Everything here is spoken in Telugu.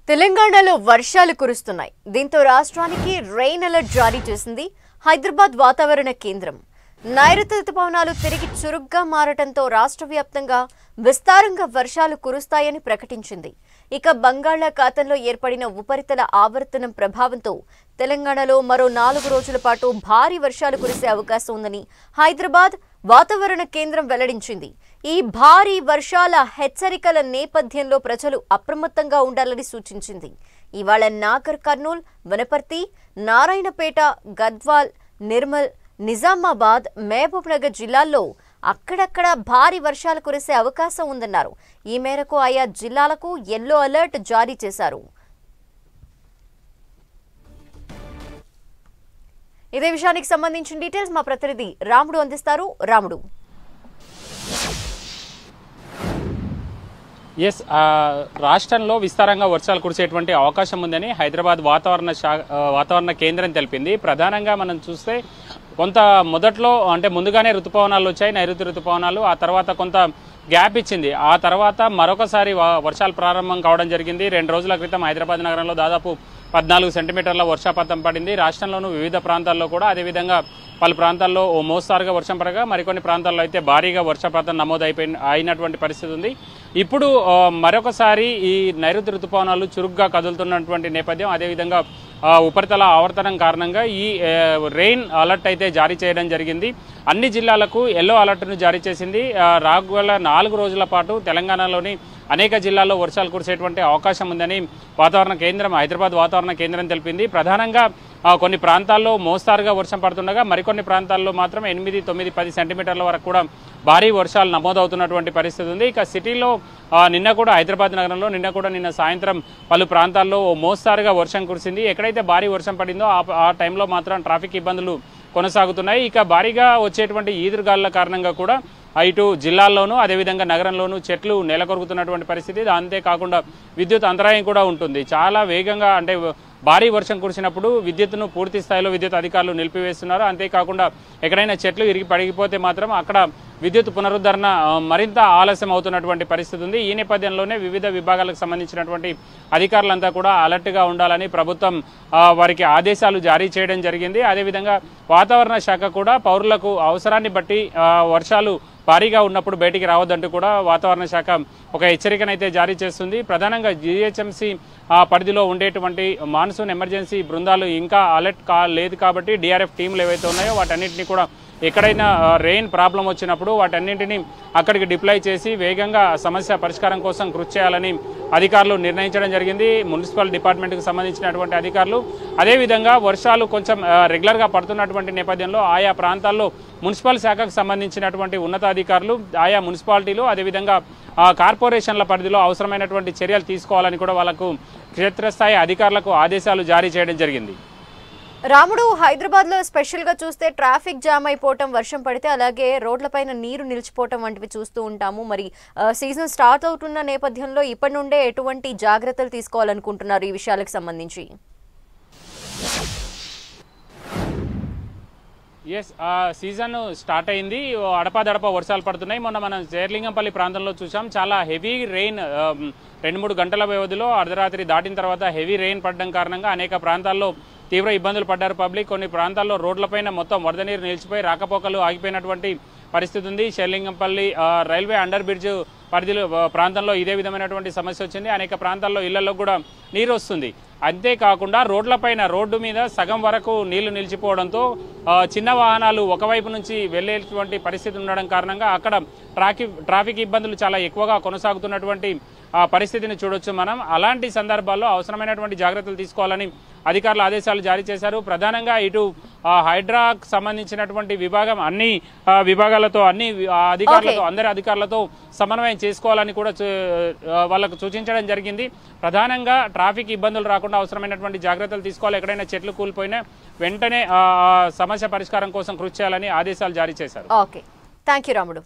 తెలంగాణలో వర్షాలు కురుస్తున్నాయి. దీంతో రాష్ట్రానికి రెయిన్ అలర్ట్ జారీ చేసింది హైదరాబాద్ వాతావరణ కేంద్రం. నైరుతి రుతుపవనాలు తిరిగి చురుగ్గా మారటంతో రాష్ట్ర వ్యాప్తంగా విస్తారంగా వర్షాలు కురుస్తాయని ప్రకటించింది. ఇక బంగాళాఖాతంలో ఏర్పడిన ఉపరితల ఆవర్తనం ప్రభావంతో తెలంగాణలో మరో 4 రోజుల పాటు భారీ వర్షాలు కురిసే అవకాశం ఉందని హైదరాబాద్ వాతావరణ కేంద్రం వెల్లడించింది. ఈ భారీ వర్షాల హెచ్చరికల నేపథ్యంలో ప్రజలు అప్రమత్తంగా ఉండాలని సూచించింది. ఇవాళ నాగర్ కర్నూల్, వనపర్తి, నారాయణపేట, గద్వాల్, నిర్మల్, నిజామాబాద్, మహబూబ్ నగర్ జిల్లాల్లో అక్కడక్కడ భారీ వర్షాలు కురిసే అవకాశం ఉందన్నారు. ఈ మేరకు ఆయా జిల్లాలకు యెల్లో అలర్ట్ జారీ చేశారు. ఇదే విషయానికి సంబంధించిన డీటెయిల్స్ మా ప్రతినిధి రాముడు అందిస్తారు. రాముడు. రాష్ట్రంలో విస్తారంగా వర్షాలు కురిసేటువంటి అవకాశం ఉందని హైదరాబాద్ వాతావరణ కేంద్రం తెలిపింది. ప్రధానంగా మనం చూస్తే కొంత మొదట్లో అంటే ముందుగానే ఋతుపవనాలు వచ్చాయి, నైరుతి ఋతుపవనాలు. ఆ తర్వాత కొంత గ్యాప్ ఇచ్చింది. ఆ తర్వాత మరొకసారి వర్షాలు ప్రారంభం కావడం జరిగింది. 2 రోజుల క్రితం హైదరాబాద్ నగరంలో దాదాపు 14 సెంటీమీటర్ల వర్షపాతం పడింది. రాష్ట్రంలోనూ వివిధ ప్రాంతాల్లో కూడా అదేవిధంగా పలు ప్రాంతాల్లో ఓ మోస్తారుగా వర్షం పడగా మరికొన్ని ప్రాంతాల్లో అయితే భారీగా వర్షపాతం అయినటువంటి పరిస్థితి ఉంది. ఇప్పుడు మరొకసారి ఈ నైరుతి ఋతుపవనాలు చురుగ్గా కదులుతున్నటువంటి నేపథ్యం, అదేవిధంగా ఉపరితల ఆవర్తనం కారణంగా ఈ రెయిన్ అలర్ట్ అయితే జారీ చేయడం జరిగింది. అన్ని జిల్లాలకు యెల్లో అలర్ట్ను జారీ చేసింది. రాగల 4 రోజుల పాటు తెలంగాణలోని అనేక జిల్లాల్లో వర్షాలు కురిసేటువంటి అవకాశం ఉందని హైదరాబాద్ వాతావరణ కేంద్రం తెలిపింది. ప్రధానంగా కొన్ని ప్రాంతాల్లో మోస్తారుగా వర్షం పడుతుండగా మరికొన్ని ప్రాంతాల్లో మాత్రం 8, 9, 10 సెంటీమీటర్ల వరకు కూడా భారీ వర్షాలు నమోదవుతున్నటువంటి పరిస్థితి ఉంది. ఇక సిటీలో హైదరాబాద్ నగరంలో నిన్న సాయంత్రం పలు ప్రాంతాల్లో మోస్తారుగా వర్షం కురిసింది. ఎక్కడైతే భారీ వర్షం పడిందో ఆ టైంలో మాత్రం ట్రాఫిక్ ఇబ్బందులు కొనసాగుతున్నాయి. ఇక భారీగా వచ్చేటువంటి ఈదురుగాలుల కారణంగా కూడా ఇటు జిల్లాల్లోనూ అదేవిధంగా నగరంలోనూ చెట్లు నెలకొరుగుతున్నటువంటి పరిస్థితి. అంతేకాకుండా విద్యుత్ అంతరాయం కూడా ఉంటుంది. చాలా వేగంగా అంటే భారీ వర్షం కురిసినప్పుడు విద్యుత్తును పూర్తి స్థాయిలో విద్యుత్ అధికారులు నిలిపివేస్తున్నారు. అంతేకాకుండా ఎక్కడైనా చెట్లు ఇరిగి పడిగిపోతే మాత్రం అక్కడ విద్యుత్ పునరుద్ధరణ మరింత ఆలస్యం అవుతున్నటువంటి పరిస్థితి ఉంది. ఈ నేపథ్యంలోనే వివిధ విభాగాలకు సంబంధించినటువంటి అధికారులంతా కూడా అలర్ట్గా ఉండాలని ప్రభుత్వం వారికి ఆదేశాలు జారీ చేయడం జరిగింది. అదేవిధంగా వాతావరణ శాఖ కూడా పౌరులకు అవసరాన్ని బట్టి వర్షాలు భారీగా ఉన్నప్పుడు బయటికి రావద్దంటూ కూడా వాతావరణ శాఖ ఒక హెచ్చరికనైతే జారీ చేస్తుంది. ప్రధానంగా జీహెచ్ఎంసీ పరిధిలో ఉండేటువంటి మాన్సూన్ ఎమర్జెన్సీ బృందాలు ఇంకా అలర్ట్ లేదు కాబట్టి డిఆర్ఎఫ్ టీంలు ఏవైతే ఉన్నాయో వాటన్నింటినీ కూడా ఎక్కడైనా రెయిన్ ప్రాబ్లం వచ్చినప్పుడు వాటన్నింటినీ అక్కడికి డిప్లాయ్ చేసి వేగంగా సమస్య పరిష్కారం కోసం కృషి చేయాలని అధికారులు నిర్ణయించడం జరిగింది. మున్సిపల్ డిపార్ట్మెంట్కి సంబంధించినటువంటి అధికారులు అదేవిధంగా వర్షాలు కొంచెం రెగ్యులర్గా పడుతున్నటువంటి నేపథ్యంలో ఆయా ప్రాంతాల్లో మున్సిపల్ శాఖకు సంబంధించినటువంటి ఉన్నతాధికారులు ఆయా మున్సిపాలిటీలు అదేవిధంగా కార్పొరేషన్ల పరిధిలో అవసరమైనటువంటి చర్యలు తీసుకోవాలని కూడా వాళ్ళకు క్షేత్రస్థాయి అధికారులకు ఆదేశాలు జారీ చేయడం జరిగింది. రాముడు, హైదరాబాద్ లో స్పెషల్ గా చూస్తే ట్రాఫిక్ జామ్ అయిపోవటం, వర్షం పడితే అలాగే రోడ్లపైన నీరు నిలిచిపోవటం వంటివి చూస్తూ ఉంటాము. మరి సీజన్ స్టార్ట్ అవుతున్న నేపథ్యంలో ఇప్పటి నుండే ఎటువంటి జాగ్రత్తలు తీసుకోవాలనుకుంటున్నారు ఈ విషయాలకు సంబంధించి? సీజన్ స్టార్ట్ అయింది. అడపాదడపా వర్షాలు పడుతున్నాయి. మొన్న మనం శేర్లింగంపల్లి ప్రాంతంలో చూసాం. చాలా హెవీ రెయిన్ 2-3 గంటల వ్యవధిలో అర్ధరాత్రి దాటిన తర్వాత హెవీ రెయిన్ పడడం కారణంగా అనేక ప్రాంతాల్లో తీవ్ర ఇబ్బందులు పడ్డారు పబ్లిక్. కొన్ని ప్రాంతాల్లో రోడ్లపైన మొత్తం వరద నీరు నిలిచిపోయి రాకపోకలు ఆగిపోయినటువంటి పరిస్థితి ఉంది. శేర్లింగంపల్లి రైల్వే అండర్ బ్రిడ్జ్ పరిధిలో ప్రాంతంలో ఇదే విధమైనటువంటి సమస్య వచ్చింది. అనేక ప్రాంతాల్లో ఇళ్లలో కూడా నీరు వస్తుంది. అంతేకాకుండా రోడ్డు మీద సగం వరకు నీళ్లు నిలిచిపోవడంతో చిన్న వాహనాలు ఒకవైపు నుంచి వెళ్ళేటువంటి పరిస్థితి ఉండడం కారణంగా అక్కడ ట్రాఫిక్ ఇబ్బందులు చాలా ఎక్కువగా కొనసాగుతున్నటువంటి పరిస్థితిని చూడొచ్చు మనం. అలాంటి సందర్భాల్లో అవసరమైనటువంటి జాగ్రత్తలు తీసుకోవాలని అధికారులు ఆదేశాలు జారీ చేశారు. ప్రధానంగా ఇటు హైడ్రాకు సంబంధించినటువంటి విభాగం అన్ని విభాగాలతో అందరి అధికారులతో సమన్వయం చేసుకోవాలని కూడా వాళ్ళకు సూచించడం జరిగింది. ప్రధానంగా ట్రాఫిక్ ఇబ్బందులు రాకుండా అవసరమైనటువంటి జాగ్రత్తలు తీసుకోవాలి. ఎక్కడైనా చెట్లు కూలిపోయినా వెంటనే సమస్య పరిష్కారం కోసం కృషి చేయాలని ఆదేశాలు జారీ చేశారు. ఓకే, థాంక్యూ రాముడు.